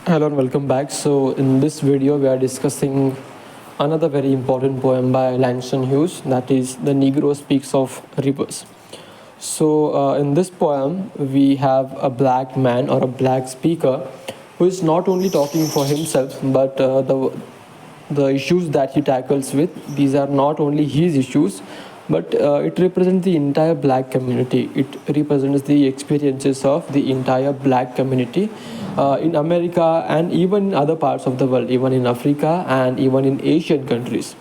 Hello and welcome back. So in this video we are discussing another very important poem by Langston Hughes, that is The Negro Speaks of Rivers. So in this poem we have a black man or a black speaker who is not only talking for himself, but the issues that he tackles with, these are not only his issues, but it represents the entire black community. It represents the experiences of the entire black community in America and even in other parts of the world, even in Africa and even in Asian countries.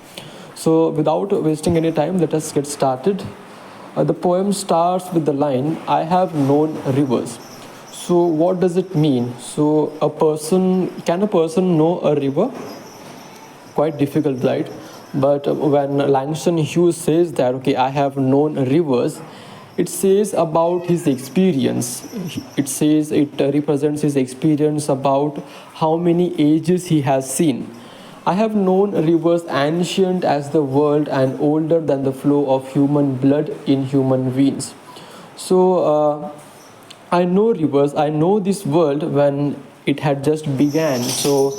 So without wasting any time, let us get started. The poem starts with the line, I have known rivers. So what does it mean? So can a person know a river? Quite difficult, right? But when Langston Hughes says that, okay, I have known rivers, it says about his experience. It says it represents his experience about how many ages he has seen. I have known rivers ancient as the world and older than the flow of human blood in human veins. So I know rivers, I know this world when it had just began. So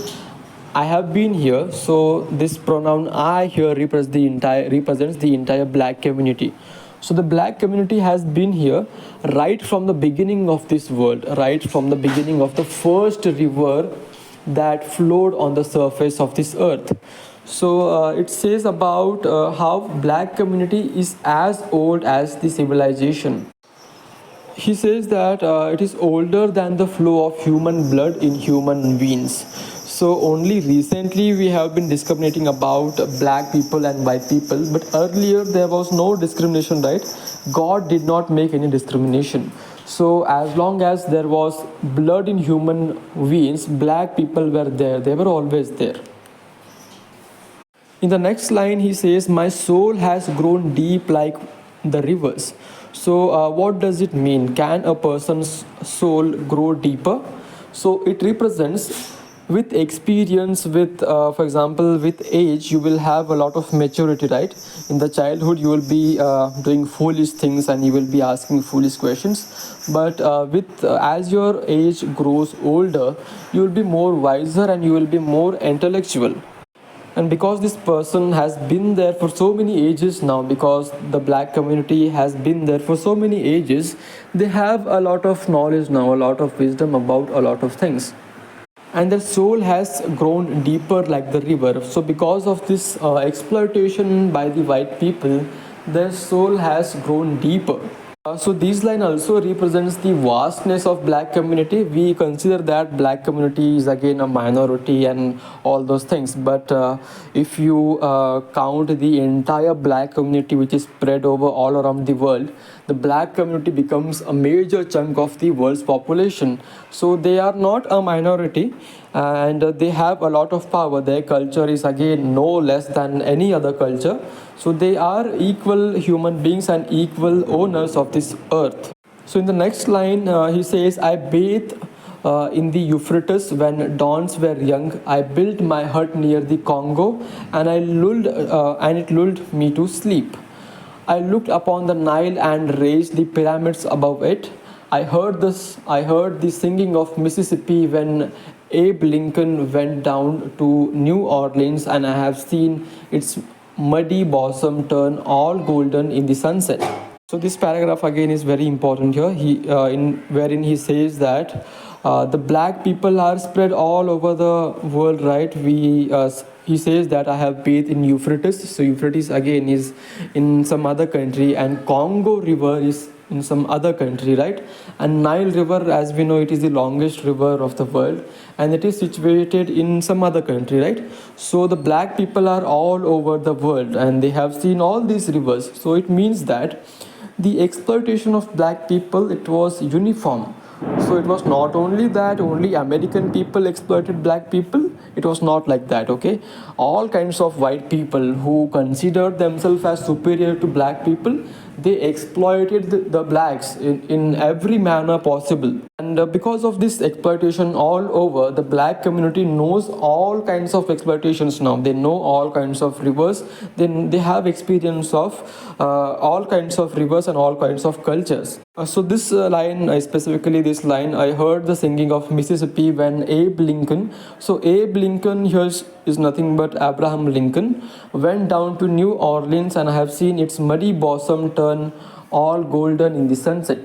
I have been here. So this pronoun I here represents the entire black community. So the black community has been here right from the beginning of this world, right from the beginning of the first river that flowed on the surface of this earth. So it says about how black community is as old as the civilization. He says that it is older than the flow of human blood in human veins. So only recently we have been discriminating about black people and white people, but earlier there was no discrimination, right? God did not make any discrimination. So as long as there was blood in human veins, black people were there. They were always there. In the next line, he says, my soul has grown deep like the rivers. So, what does it mean? Can a person's soul grow deeper? So, it represents with experience, for example, with age, you will have a lot of maturity, right? In the childhood, you will be doing foolish things and you will be asking foolish questions. But as your age grows older, you will be more wiser and you will be more intellectual. And because this person has been there for so many ages now, because the black community has been there for so many ages, they have a lot of knowledge now, a lot of wisdom about a lot of things. And their soul has grown deeper like the river. So because of this exploitation by the white people, their soul has grown deeper. So this line also represents the vastness of black community. We consider that black community is again a minority and all those things. But if you count the entire black community which is spread over all around the world, the black community becomes a major chunk of the world's population. So they are not a minority and they have a lot of power. Their culture is again no less than any other culture. So they are equal human beings and equal owners of this earth. So in the next line, he says, I bathed in the Euphrates when dawns were young. I built my hut near the Congo, and it lulled me to sleep. I looked upon the Nile and raised the pyramids above it. I heard the singing of Mississippi when Abe Lincoln went down to New Orleans, and I have seen its muddy bosom turn all golden in the sunset. So this paragraph again is very important here. Wherein he says that the black people are spread all over the world, right? He says that I have bathed in Euphrates. So Euphrates again is in some other country, and Congo River is in some other country, right? And Nile River, as we know, it is the longest river of the world, and it is situated in some other country, right? So the black people are all over the world and they have seen all these rivers. So it means that the exploitation of black people, it was uniform. So it was not only that only American people exploited black people. It was not like that, okay? All kinds of white people who considered themselves as superior to black people, they exploited the blacks in every manner possible. And because of this exploitation all over, the black community knows all kinds of exploitations now. They know all kinds of rivers. They have experience of all kinds of rivers and all kinds of cultures. So this line, specifically this line, I heard the singing of Mississippi when Abe Lincoln. So Abe Lincoln here is nothing but Abraham Lincoln, went down to New Orleans, and I have seen its muddy bosom turn all golden in the sunset.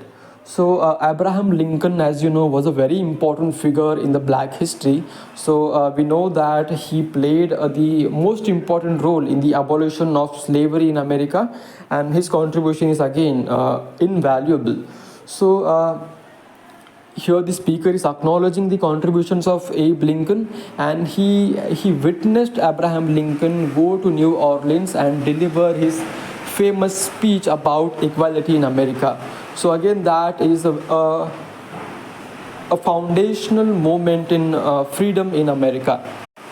So Abraham Lincoln, as you know, was a very important figure in the black history. So we know that he played the most important role in the abolition of slavery in America, and his contribution is again invaluable. So here the speaker is acknowledging the contributions of Abe Lincoln, and he witnessed Abraham Lincoln go to New Orleans and deliver his famous speech about equality in America. So again, that is a foundational moment in freedom in America.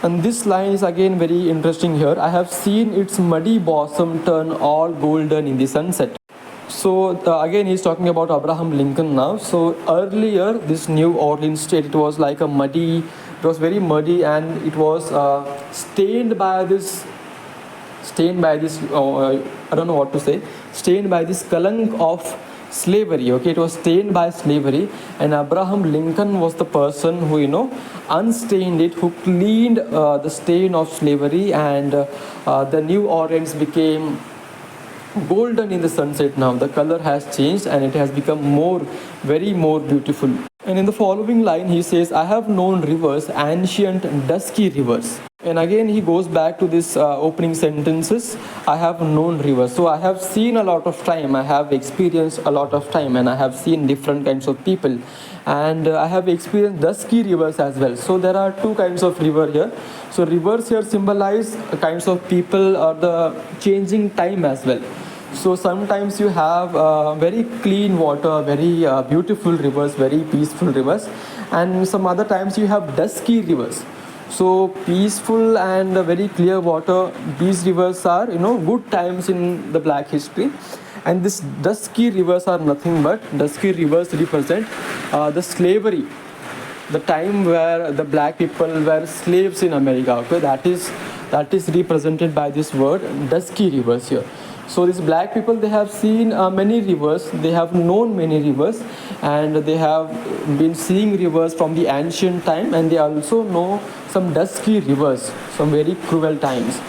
And this line is again very interesting here. I have seen its muddy bosom turn all golden in the sunset. So again, he's talking about Abraham Lincoln now. So earlier, this New Orleans state, it was like it was very muddy, and it was stained by this, I don't know what to say, stained by this kalank of slavery. Okay, it was stained by slavery, and Abraham Lincoln was the person who, unstained it, who cleaned the stain of slavery, and the New Orleans became golden in the sunset. Now the color has changed, and it has become very more beautiful. And in the following line, he says, I have known rivers, ancient dusky rivers. And again, he goes back to this opening sentences, I have known rivers. So I have seen a lot of time, I have experienced a lot of time, and I have seen different kinds of people. And I have experienced dusky rivers as well. So there are two kinds of river here. So rivers here symbolize kinds of people or the changing time as well. So sometimes you have very clean water, very beautiful rivers, very peaceful rivers, and some other times you have dusky rivers. So peaceful and very clear water, these rivers are, good times in the black history. And these dusky rivers are nothing but, dusky rivers represent the slavery, the time where the black people were slaves in America. Okay, that is represented by this word dusky rivers here. So these black people, they have seen many rivers, they have known many rivers, and they have been seeing rivers from the ancient time, and they also know some dusky rivers, some very cruel times.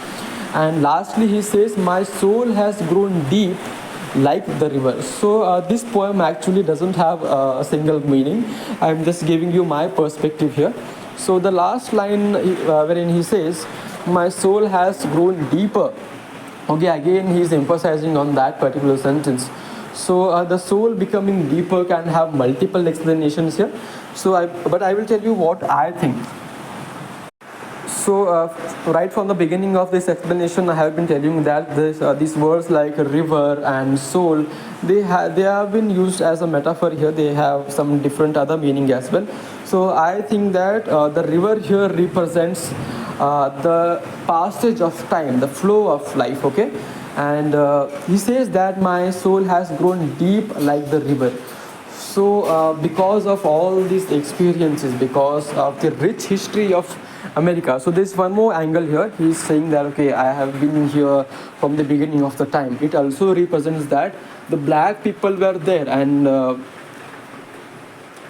And lastly, he says, my soul has grown deep like the river. So this poem actually doesn't have a single meaning. I'm just giving you my perspective here. So the last line wherein he says, my soul has grown deeper. Okay, again he is emphasizing on that particular sentence. So the soul becoming deeper can have multiple explanations here. But I will tell you what I think. So right from the beginning of this explanation, I have been telling you that these words like river and soul, they have been used as a metaphor here. They have some different other meaning as well. So I think that the river here represents the passage of time, the flow of life. Okay, and he says that my soul has grown deep like the river. So because of all these experiences, because of the rich history of America, so there's one more angle here. He's saying that, okay, I have been here from the beginning of the time. It also represents that the black people were there, and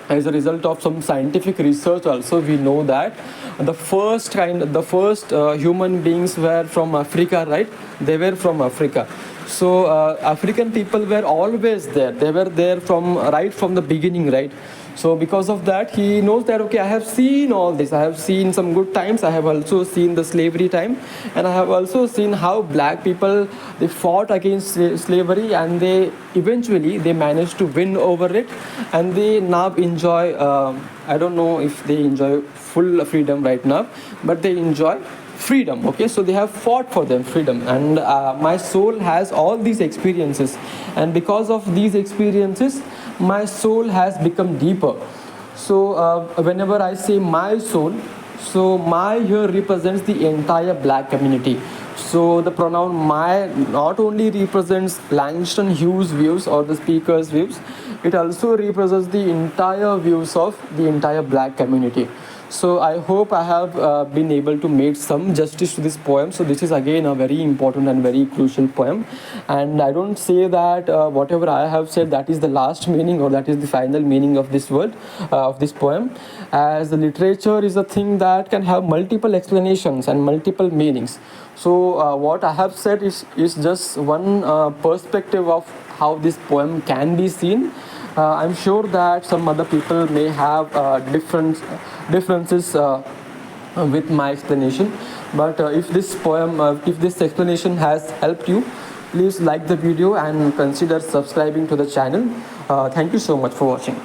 as a result of some scientific research also, we know that the first human beings were from Africa, right? They were from Africa. So African people were always there. They were there right from the beginning, right? So because of that, he knows that, okay, I have seen all this. I have seen some good times. I have also seen the slavery time, and I have also seen how black people, they fought against slavery, and they eventually managed to win over it, and they now enjoy. I don't know if they enjoy full freedom right now, but they enjoy freedom. Okay, so they have fought for them freedom, and my soul has all these experiences, and because of these experiences, my soul has become deeper. So whenever I say my soul, so my here represents the entire black community. So the pronoun my not only represents Langston Hughes views or the speaker's views, it also represents the entire views of the entire black community. So I hope I have been able to make some justice to this poem. So this is again a very important and very crucial poem, and I don't say that whatever I have said that is the last meaning or that is the final meaning of this word, of this poem, as the literature is a thing that can have multiple explanations and multiple meanings. So what I have said is just one perspective of how this poem can be seen. I'm sure that some other people may have differences with my explanation. But if this poem, if this explanation has helped you, please like the video and consider subscribing to the channel. Thank you so much for watching.